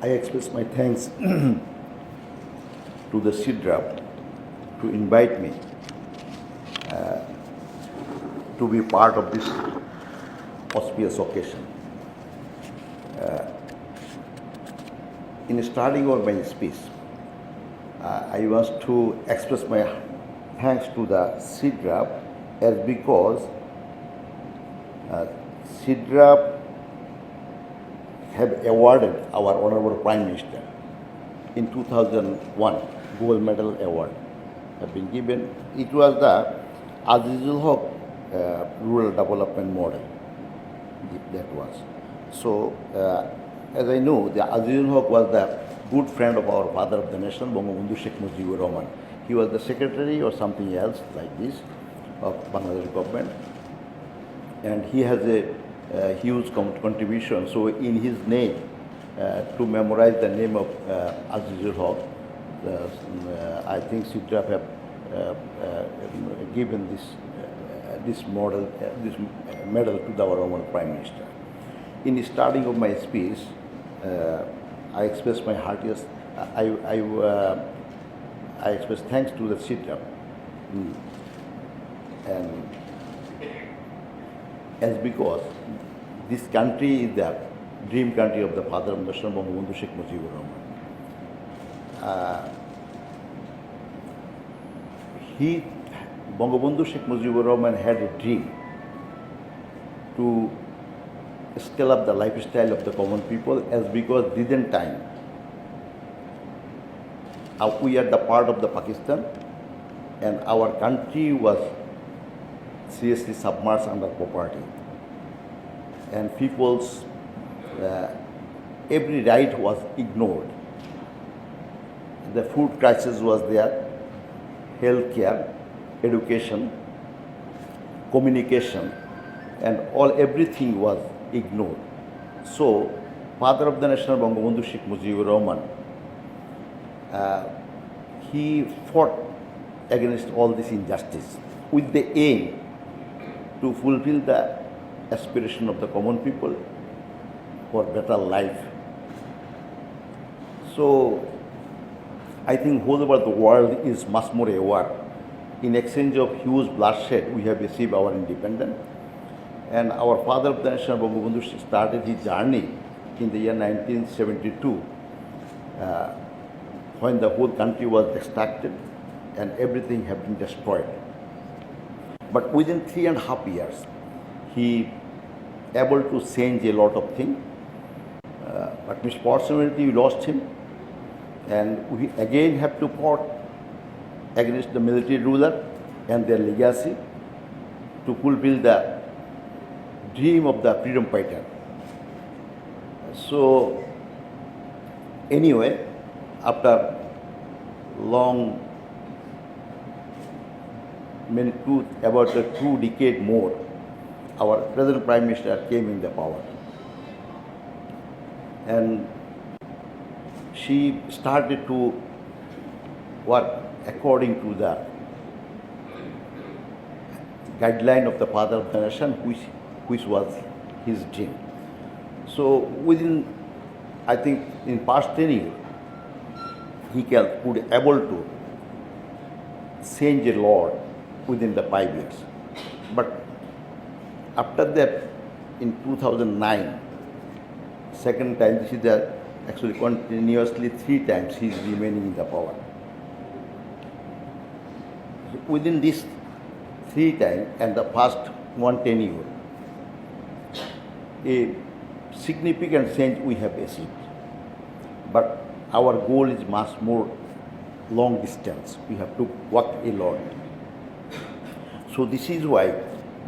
I express my thanks to the CIDRAP to invite me to be part of this auspicious occasion. In starting out my speech, I want to express my thanks to the CIDRAP as because CIDRAP have awarded our Honorable Prime Minister in 2001 Gold Medal Award have been given. It was the Azizul Haq Rural Development Model. That was. So, as I know, the Azizul Haq was the good friend of our father of the nation, Bangabandhu Sheikh Mujibur Rahman. He was the secretary or something else like this of Bangladesh government, and he has a huge contribution. So, in his name, to memorize the name of Azizul Haq, I think CIDRAP have given this model, this medal to our Honorable Prime Minister. In starting of my speech, I express my heartiest. I express thanks to the CIDRAP, and as because this country is the dream country of the father of the nation, Bangabandhu Sheikh Mujibur Rahman. Bangabandhu Sheikh Mujibur Rahman had a dream to scale up the lifestyle of the common people, as because within time we are the part of the Pakistan and our country was seriously submerged under poverty, and people's every right was ignored. The food crisis was there, health care, education, communication, and everything was ignored. So, father of the nation, Bangabandhu Sheikh Mujibur Rahman, he fought against all this injustice with the aim to fulfill the aspiration of the common people for better life. So, I think whole over the world is much more aware. In exchange of huge bloodshed, we have received our independence. And our father of the nation, Bangabandhu, started his journey in the year 1972, when the whole country was extracted and everything had been destroyed. But within 3.5 years, he able to change a lot of things. But misfortunately, we lost him, and we again have to fight against the military ruler and their legacy to fulfill the dream of the freedom fighter. So, anyway, after long, about 2 decades more, our present Prime Minister came in the power. And she started to work according to the guideline of the father of the nation, which was his dream. So within, I think, in past 10 years, he could able to change a lot within the 5 years. But after that, in 2009, second time, this is the actually continuously 3 times he is remaining in the power. So within this 3 times and the past 110 years, a significant change we have achieved. But our goal is much more long distance. We have to walk a lot. So this is why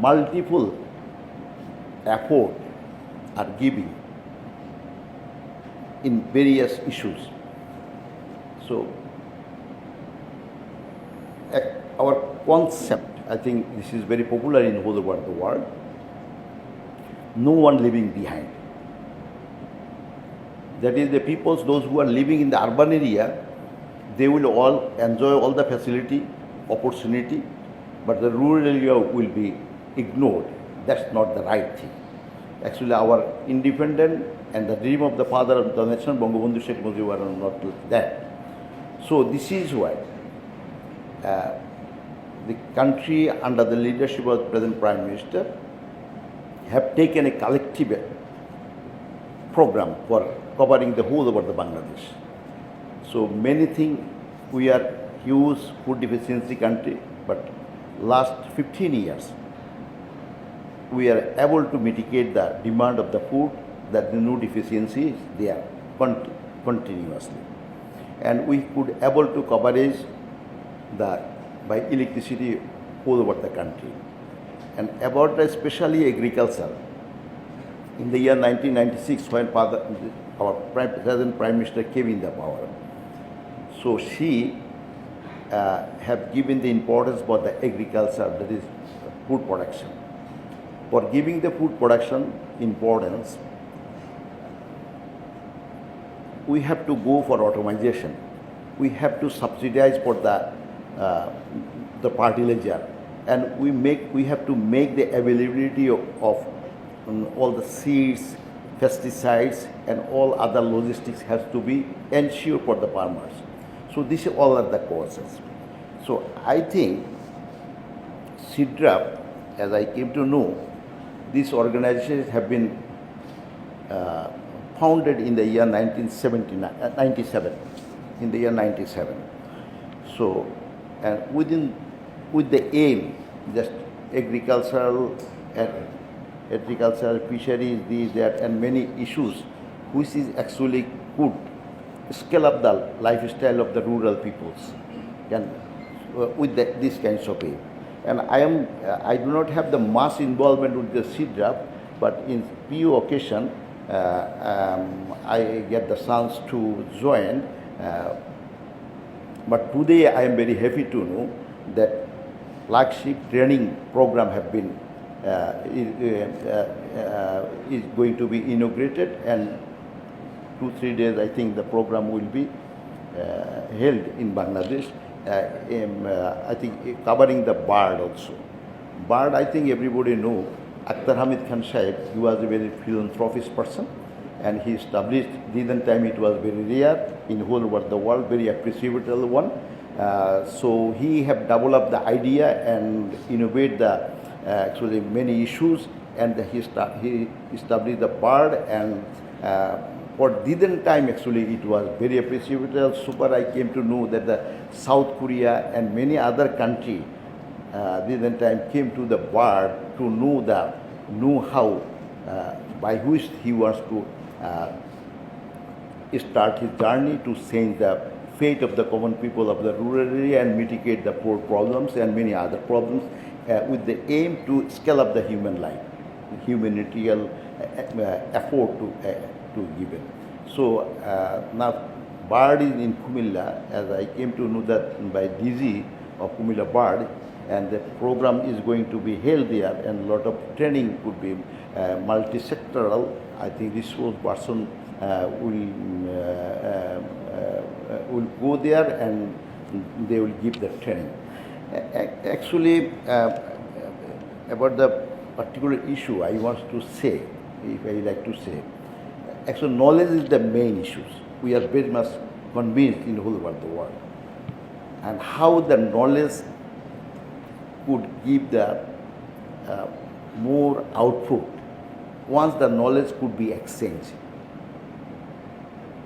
multiple efforts are given in various issues. So our concept, I think this is very popular in all over the world, no one leaving behind. That is, the peoples, those who are living in the urban area, they will all enjoy all the facility, opportunity, but the rural area will be ignored. That's not the right thing. Actually, our independent and the dream of the father of the nation, Bangabandhu Sheikh Mujibur are not like that. So this is why the country under the leadership of the present Prime Minister have taken a collective program for covering the whole over the Bangladesh. So many things, we are huge food deficiency country, but last 15 years we are able to mitigate the demand of the food, that the no deficiency is there continuously. And we could able to coverage the by electricity all over the country. And about especially agriculture, in the year 1996 when our present Prime Minister came in the power, so she have given the importance for the agriculture, that is food production. For giving the food production importance, we have to go for automation. We have to subsidize for the fertilizer, and we have to make the availability of all the seeds, pesticides, and all other logistics has to be ensured for the farmers. So these all are the causes. So I think SIDRAP, as I came to know, these organizations have been founded in the year 1997, in the year 97. So, and with the aim, just agricultural, fisheries, these, that, and many issues, which is actually could scale up the lifestyle of the rural peoples, and with these kinds of aim. And I do not have the mass involvement with the SIDRAP, but in few occasions I get the chance to join. But today I am very happy to know that flagship training program have been is going to be inaugurated, and 2-3 days I think the program will be held in Bangladesh. I think covering the bird also. Bird, I think everybody know. Akhtar Hamid Khan Sahib, he was a very philanthropist person, and he established, then time it was very rare in whole over the world, very appreciable one. So he have developed the idea and innovate the actually many issues, and he established the bird, and for then time actually it was very appreciable. Super, I came to know that the South Korea and many other country then time came to the bird to know how by which he wants to start his journey to change the fate of the common people of the rural area and mitigate the poor problems and many other problems with the aim to scale up the human life, humanitarian effort to give it. So now bird is in Kumilla, as I came to know that by DG of Kumilla Bird, and the program is going to be held there, and a lot of training could be multi-sectoral. I think this person will go there and they will give the training. Actually, about the particular issue I want to say, if I like to say, actually knowledge is the main issues. We are very much convinced in the whole world, and how the knowledge could give the more output once the knowledge could be exchanged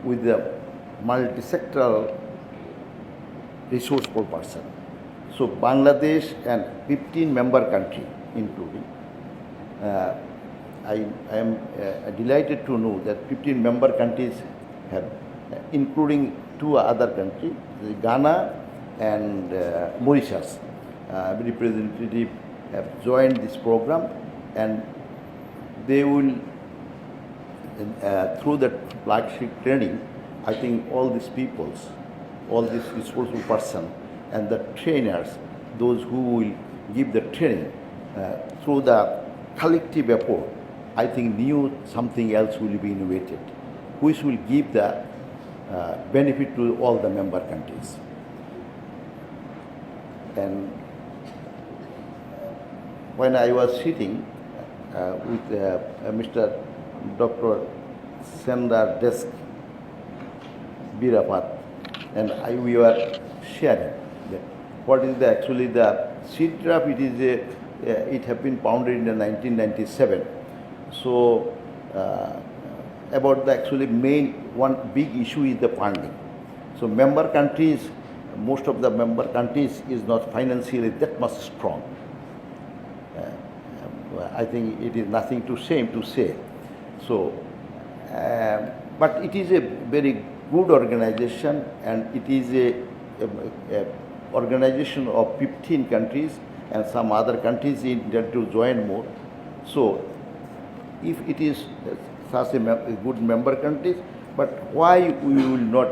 with the multi-sectoral resourceful person. So Bangladesh and 15 member country including, I am delighted to know that 15 member countries have, including 2 other countries, Ghana and Mauritius, representative have joined this program, and they will, through the flagship training, I think all these peoples, all these resourceful person and the trainers, those who will give the training, through the collective effort, I think new something else will be innovated, which will give the benefit to all the member countries. And when I was sitting with Mr. Dr. Sendar Desk Birapat, and we were sharing that what is actually the seed draft. It have been founded in the 1997. So about the actually main one big issue is the funding. So member countries, most of the member countries is not financially that much strong. I think it is nothing too shame to say. So, but it is a very good organization, and it is a organization of 15 countries, and some other countries intend to join more. So, if it is such a good member countries, but why we will not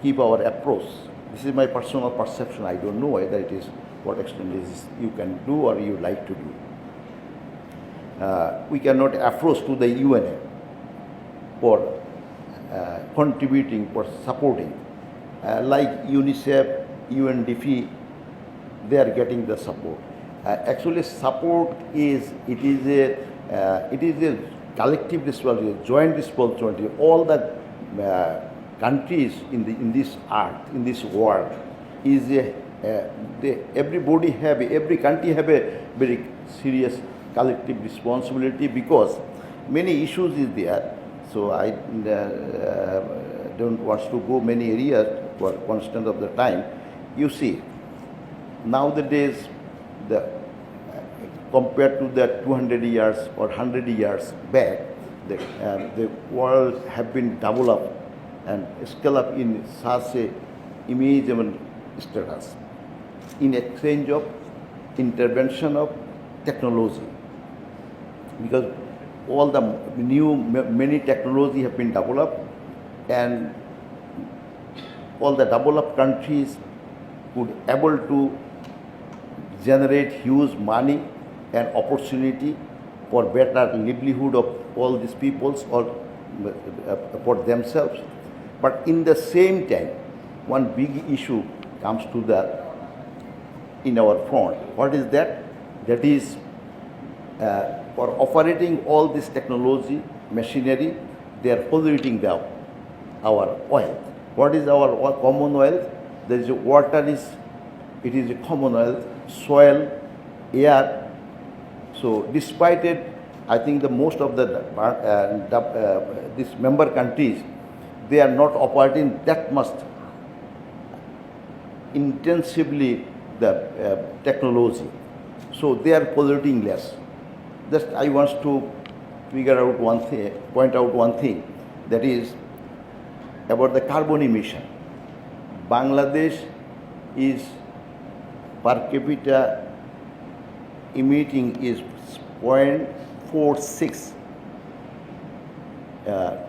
keep our approach? This is my personal perception. I don't know whether it is what extent is you can do or you like to do. We cannot approach to the UNA for contributing, for supporting. Like UNICEF, UNDP, they are getting the support. Actually, support is a collective responsibility, joint responsibility. All the countries in this earth, in this world, every country have a very serious collective responsibility, because many issues is there. So I don't want to go many areas for constant of the time. You see, nowadays, compared to the 200 years or 100 years back, the world have been developed and scale up in such a imaginable status in exchange of intervention of technology, because all the many technology have been developed, and all the developed countries could able to generate huge money and opportunity for better livelihood of all these peoples or for themselves. But in the same time, one big issue comes to in our front. What is that? That is for operating all this technology, machinery, they are polluting our oil. What is our common oil? There is water it is a common oil, soil, air. So despite it, I think the most of these member countries, they are not operating that much intensively the technology. So they are polluting less. Just I want to point out one thing, that is about the carbon emission. Bangladesh is per capita emitting is 0.46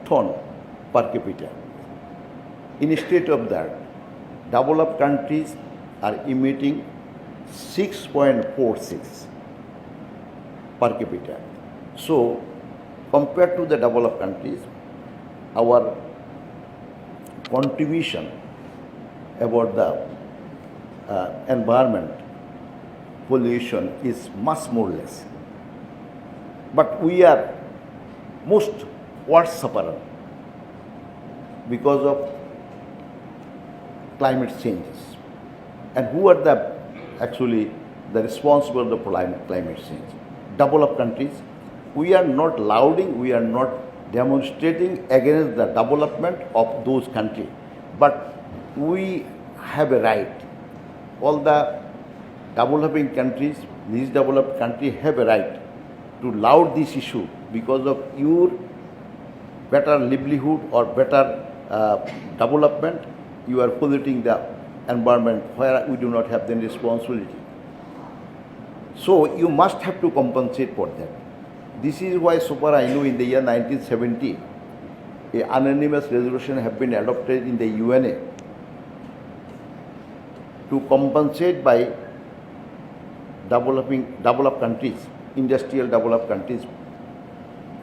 ton per capita. Instead of that, developed countries are emitting 6.46 per capita. So, compared to the developed countries, our contribution about the environment pollution is much more less. But we are most worst sufferer because of climate changes. And who are actually the responsible for the climate change? Developed countries. We are not lauding, we are not demonstrating against the development of those countries. But we have a right. All the developing countries, these developed countries have a right to laud this issue because of your better livelihood or better development. You are polluting the environment where we do not have the responsibility. So you must have to compensate for that. This is why super I know in the year 1970, a unanimous resolution have been adopted in the UNA to compensate by developed countries, industrial developed countries,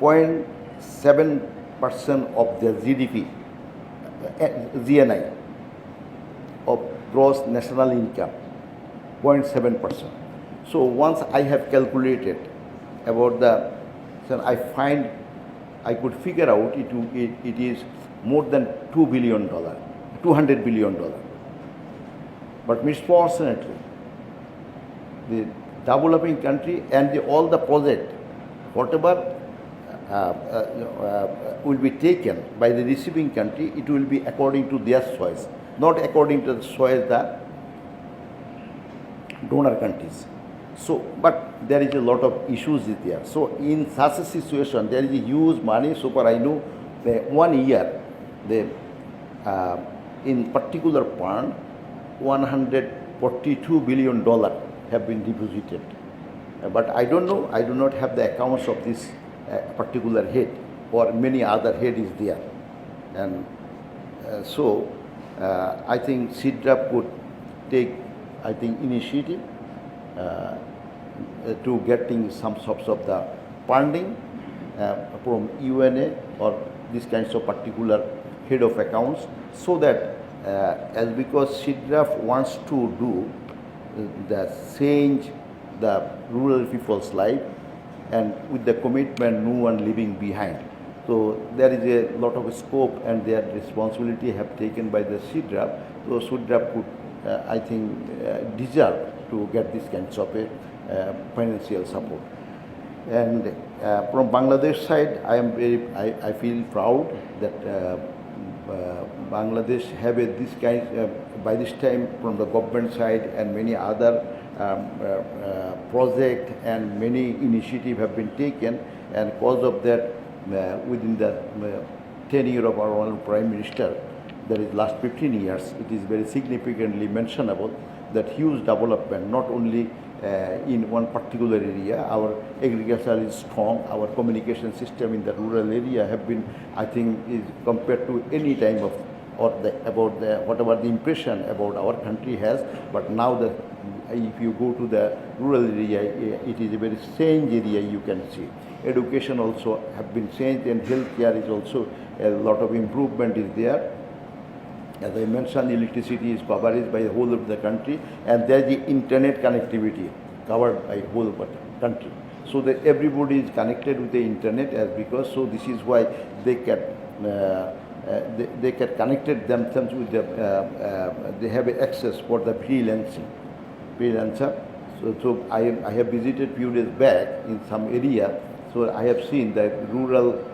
0.7% of their GDP, GNI, of gross national income, 0.7%. So once I have calculated about the So I could figure out it is more than $2 billion, $200 billion. But misfortunately, the developing country and all the project, whatever will be taken by the receiving country, it will be according to their choice, not according to the choice the donor countries. So, but there is a lot of issues there. So, in such a situation, there is a huge money. So far, I know the 1 year, in particular fund, $142 billion have been deposited. But I don't know. I do not have the accounts of this particular head, or many other head is there, and I think CIDRAP could take, I think, initiative to getting some sorts of the funding from UNA or these kinds of particular head of accounts, so that as because CIDRAP wants to do the change the rural people's life, and with the commitment no one leaving behind. So there is a lot of scope, and their responsibility have taken by the CIDRAP. So CIDRAP could, I think, deserve to get this kinds of a financial support. And from Bangladesh side, I feel proud that Bangladesh have this kind, by this time from the government side, and many other project and many initiative have been taken, and because of that, within the tenure of our Honorable Prime Minister, that is last 15 years, it is very significantly mentionable that huge development, not only in one particular area. Our agriculture is strong, our communication system in the rural area have been, I think, is compared to any time of, or about the whatever the impression about our country has. But now if you go to the rural area, it is a very strange area, you can see. Education also have been changed, and healthcare is also a lot of improvement is there. As I mentioned, electricity is covered by the whole of the country, and there is the internet connectivity covered by whole of the country. So that everybody is connected with the internet, as because, so this is why they can they can connected themselves with the they have access for the freelancer. So I have visited few days back in some area. So I have seen that rural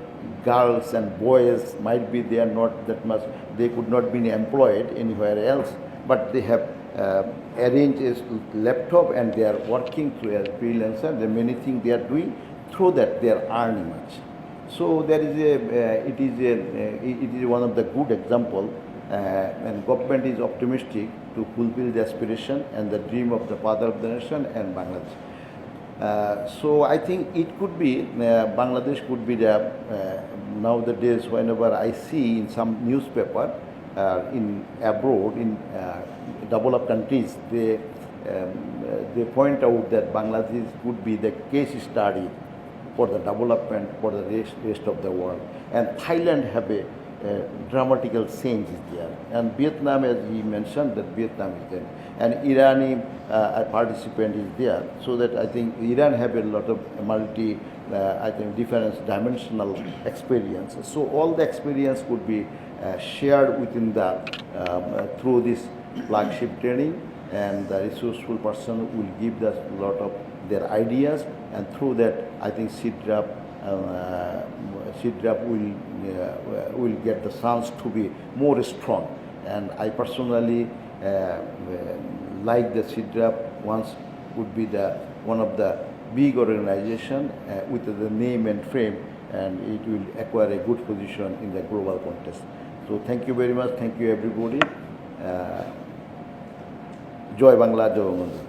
girls and boys might be they are not that much, they could not be employed anywhere else, but they have arranged a laptop and they are working through a freelancer. There are many things they are doing, through that they are earning much. So there is it is one of the good example, and government is optimistic to fulfill the aspiration and the dream of the father of the nation and Bangladesh. So I think it could be, Bangladesh could be the, nowadays whenever I see in some newspaper in abroad, in developed countries, they point out that Bangladesh could be the case study for the development for the rest of the world. And Thailand have a dramatical change is there. And Vietnam, as he mentioned, that Vietnam is there. And Irani participant is there. So that I think Iran have a lot of I think different dimensional experience. So all the experience could be shared within the, through this flagship training, and the resourceful person will give us a lot of their ideas, and through that I think CIDRAP will get the chance to be more strong. And I personally like the CIDRAP once would be the one of the big organization with the name and fame, and it will acquire a good position in the global contest. So thank you very much. Thank you everybody. Joy Bangla, Joy Bangla.